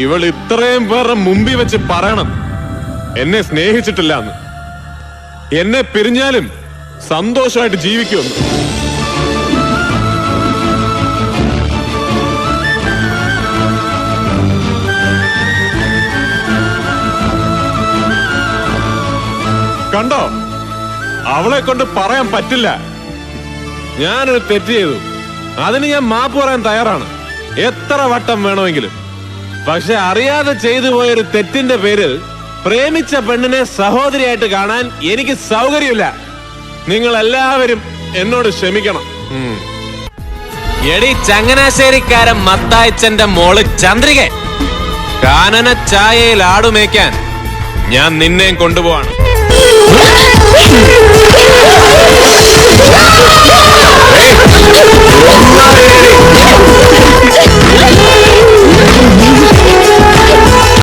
ഇവൾ ഇത്രയും പേരുടെ മുമ്പിൽ വെച്ച് പറയണം എന്നെ സ്നേഹിച്ചിട്ടില്ല എന്ന്. എന്നെ പിരിഞ്ഞാലും സന്തോഷമായിട്ട് ജീവിക്കുമെന്ന്. കണ്ടോ, അവളെ കൊണ്ട് പറയാൻ പറ്റില്ല. ഞാനൊരു തെറ്റ് ചെയ്തു, അതിന് ഞാൻ മാപ്പ് പറയാൻ തയ്യാറാണ്, എത്ര വട്ടം വേണമെങ്കിലും. പക്ഷെ അറിയാതെ ചെയ്തു പോയൊരു തെറ്റിന്റെ പേരിൽ പ്രേമിച്ച പെണ്ണിനെ സഹോദരിയായിട്ട് കാണാൻ എനിക്ക് സൗകര്യമില്ല. നിങ്ങൾ എല്ലാവരും എന്നോട് ക്ഷമിക്കണം. എടി ചങ്ങനാശ്ശേരിക്കാരൻ മത്തായച്ചന്റെ മോള് ചന്ദ്രിക, കാനന ചായയിൽ ആടുമേക്കാൻ ഞാൻ നിന്നെയും കൊണ്ടുപോവാണ്.